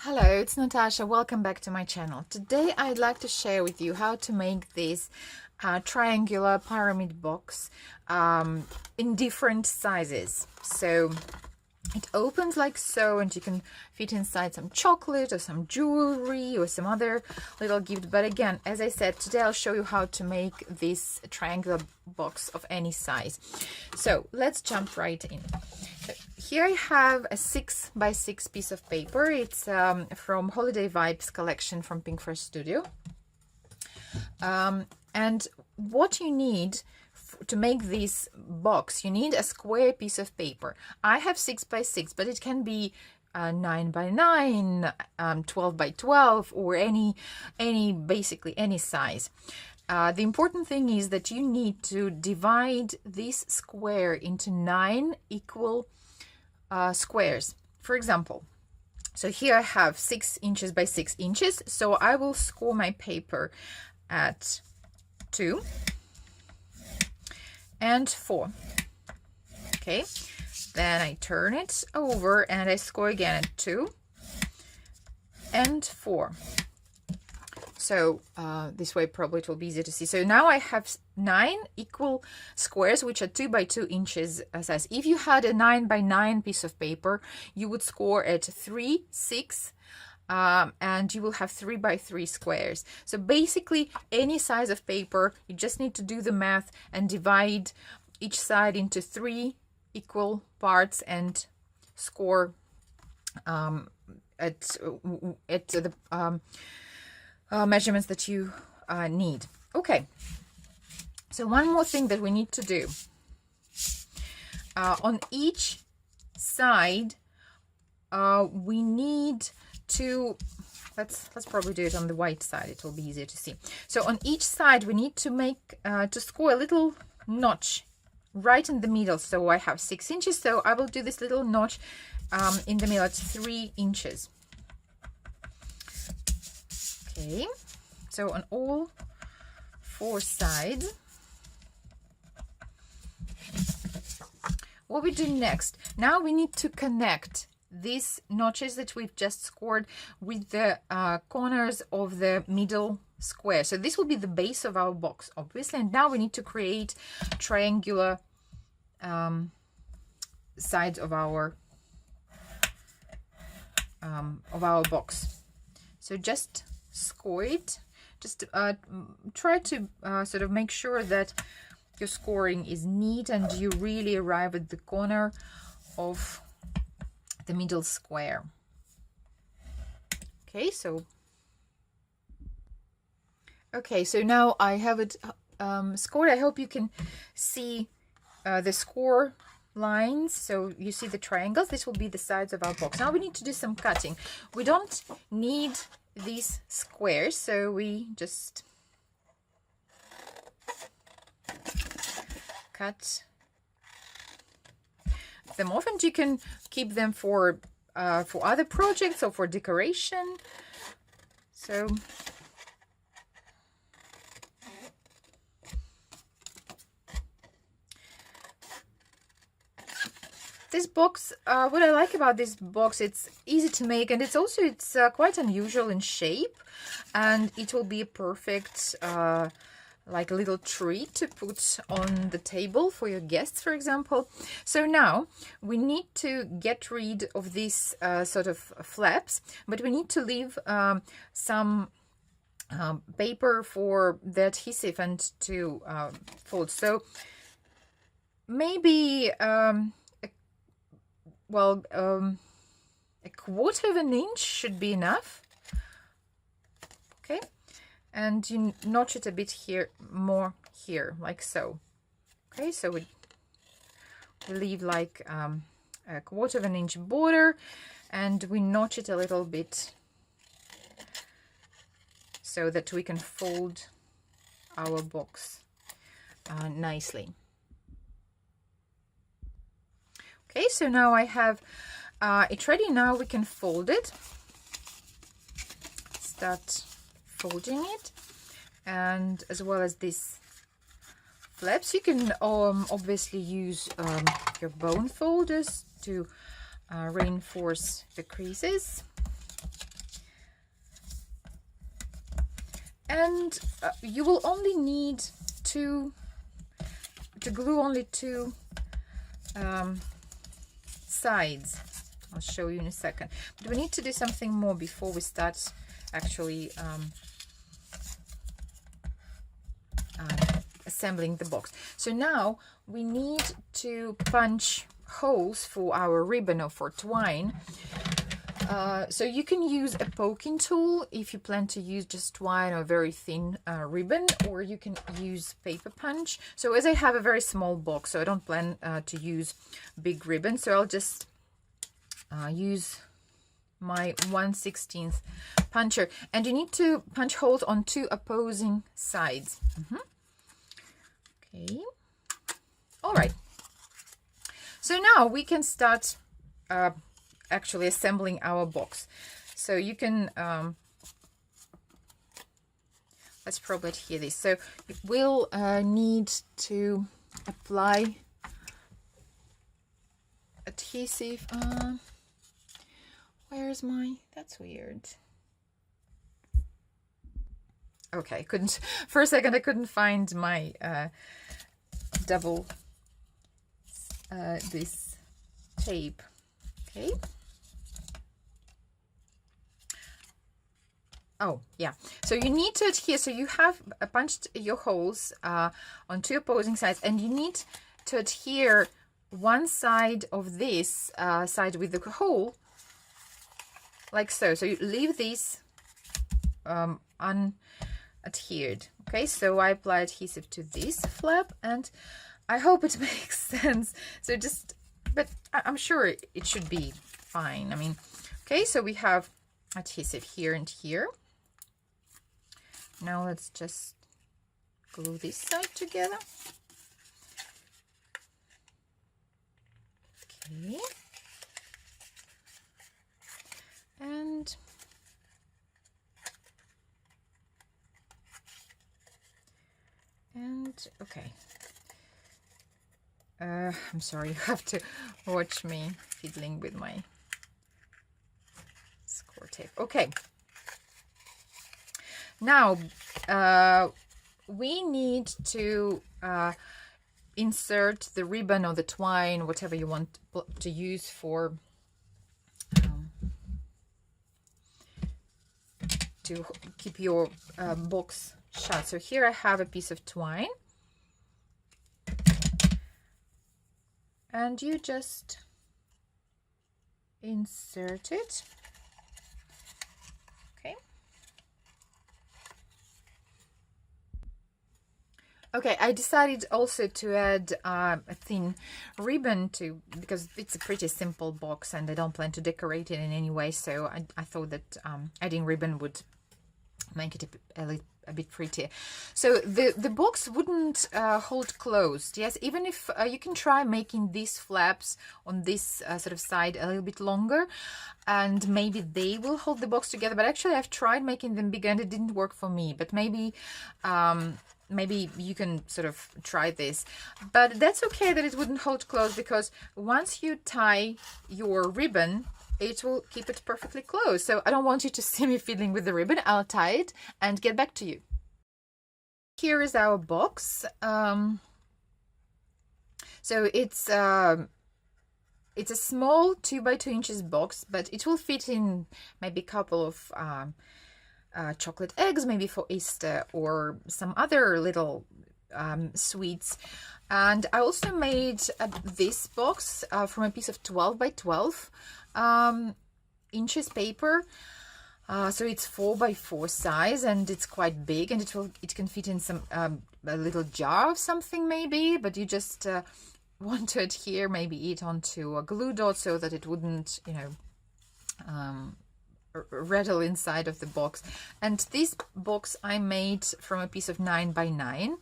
Hello, it's Natasha. Welcome back to my channel. Today I'd like to share with you how to make this triangular pyramid box in different sizes. So it opens like so, and you can fit inside some chocolate or some jewelry or some other little gift. But again, as I said, today I'll show you how to make this triangular box of any size. So let's jump right in. Here I have a 6x6 piece of paper. It's from Holiday Vibes collection from Pink First Studio. And what you need to make this box, you need a square piece of paper. I have 6x6, but it can be 9x9, 12x12, or basically any size. The important thing is that you need to divide this square into 9 equal squares. For example, so here I have 6 inches by 6 inches, so I will score my paper at 2 and 4. Okay, then I turn it over and I score again at 2 and 4. So this way probably it will be easier to see. So now I have 9 equal squares, which are 2 by 2 inches size. If you had a 9x9 piece of paper, you would score at 3, 6, and you will have 3 by 3 squares. So basically any size of paper, you just need to do the math and divide each side into 3 equal parts and score at the measurements that you need. Okay, so one more thing that we need to do. On each side, we need to, let's probably do it on the white side, it will be easier to see. So on each side we need to make to score a little notch right in the middle. So I have 6 inches, so I will do this little notch in the middle at 3 inches. Okay, so on all 4 sides. What we do next, now we need to connect these notches that we've just scored with the corners of the middle square. So this will be the base of our box, obviously, and now we need to create triangular sides of our box. So just score it, just try to sort of make sure that your scoring is neat and you really arrive at the corner of the middle square. Okay, so now I have it scored. I hope you can see the score lines. So you see the triangles. This will be the sides of our box. Now we need to do some cutting. We don't need these squares, so we just cut them off, and you can keep them for other projects or for decoration. So this box, what I like about this box, it's easy to make, and it's quite unusual in shape, and it will be a perfect like a little treat to put on the table for your guests, for example. So now we need to get rid of these sort of flaps, but we need to leave some paper for the adhesive and to fold. So maybe a quarter of an inch should be enough. Okay, and you notch it a bit here, more here, like so. Okay, so we leave like a quarter of an inch border, and we notch it a little bit so that we can fold our box nicely. Okay, so now I have it ready. Now we can fold it. Start folding it, and as well as this flaps, you can obviously use your bone folders to reinforce the creases. And you will only need to glue only two sides. I'll show you in a second. But we need to do something more before we start actually assembling the box. So now we need to punch holes for our ribbon or for twine. So you can use a poking tool if you plan to use just twine or very thin ribbon, or you can use paper punch. So as I have a very small box, so I don't plan to use big ribbon, so I'll just use my 1/16 puncher. And you need to punch holes on two opposing sides. Okay. All right. So now we can start actually assembling our box. So you can let's probably adhere this. So we'll need to apply adhesive. Where's my, that's weird. Okay, couldn't, for a second I couldn't find my double this tape. Okay. Oh, yeah. So you need to adhere. So you have punched your holes on two opposing sides, and you need to adhere one side of this side with the hole, like so. So you leave these unadhered. Okay, so I apply adhesive to this flap, and I hope it makes sense. So just, but I'm sure it should be fine. I mean, okay, so we have adhesive here and here. Now let's just glue this side together. Okay. And okay. I'm sorry, you have to watch me fiddling with my score tape. Okay. Now, we need to insert the ribbon or the twine, whatever you want to use for to keep your box shut. So here I have a piece of twine, and you just insert it. Okay, I decided also to add a thin ribbon because it's a pretty simple box and I don't plan to decorate it in any way, so I thought that adding ribbon would make it a bit prettier. So the box wouldn't hold closed. Yes, even if you can try making these flaps on this sort of side a little bit longer, and maybe they will hold the box together. But actually I've tried making them bigger and it didn't work for me. But maybe maybe you can sort of try this. But that's okay that it wouldn't hold close, because once you tie your ribbon, it will keep it perfectly closed. So I don't want you to see me fiddling with the ribbon. I'll tie it and get back to you. Here is our box. So it's a small 2 by 2 inches box, but it will fit in maybe a couple of chocolate eggs, maybe for Easter, or some other little sweets. And I also made this box from a piece of 12 by 12 inches paper. So it's 4 by 4 size, and it's quite big, and it can fit in some a little jar of something maybe, but you just want to adhere maybe it onto a glue dot so that it wouldn't, you know, rattle inside of the box. And this box I made from a piece of 9 by 9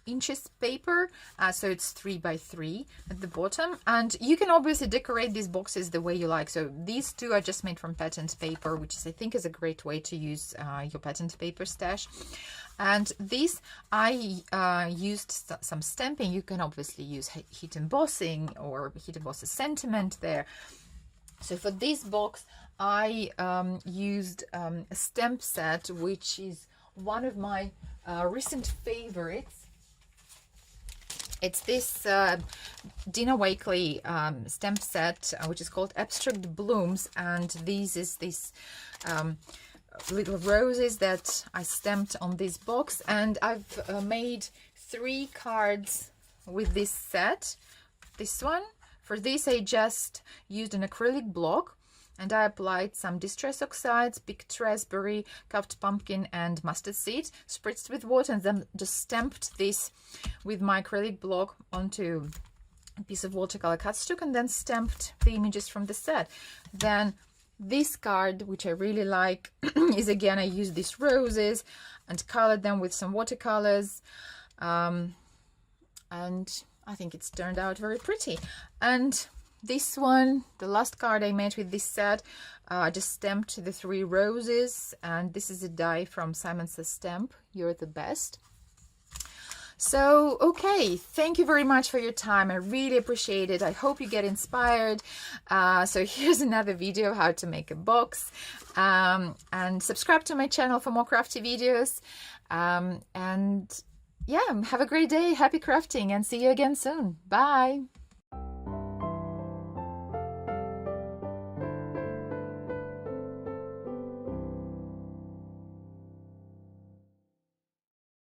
inches paper, so it's 3 by 3 at the bottom. And you can obviously decorate these boxes the way you like. So these two are just made from patterned paper, which is, I think, is a great way to use your patterned paper stash. And this I used some stamping. You can obviously use heat embossing or heat emboss a sentiment there. So for this box, I used a stamp set, which is one of my recent favorites. It's this Dina Wakley stamp set, which is called Abstract Blooms, and this little roses that I stamped on this box, and I've made 3 cards with this set. This one, for this I just used an acrylic block, and I applied some distress oxides, picked raspberry, carved pumpkin and mustard seed, spritzed with water, and then just stamped this with my acrylic block onto a piece of watercolor cardstock, and then stamped the images from the set. Then this card, which I really like, is again, I used these roses and colored them with some watercolors, and I think it's turned out very pretty. And this one, the last card I made with this set, I just stamped the 3 roses, and this is a die from Simon Says Stamp, You're the Best. So, okay, thank you very much for your time. I really appreciate it. I hope you get inspired. So here's another video of how to make a box. And subscribe to my channel for more crafty videos. And yeah, have a great day. Happy crafting, and see you again soon. Bye.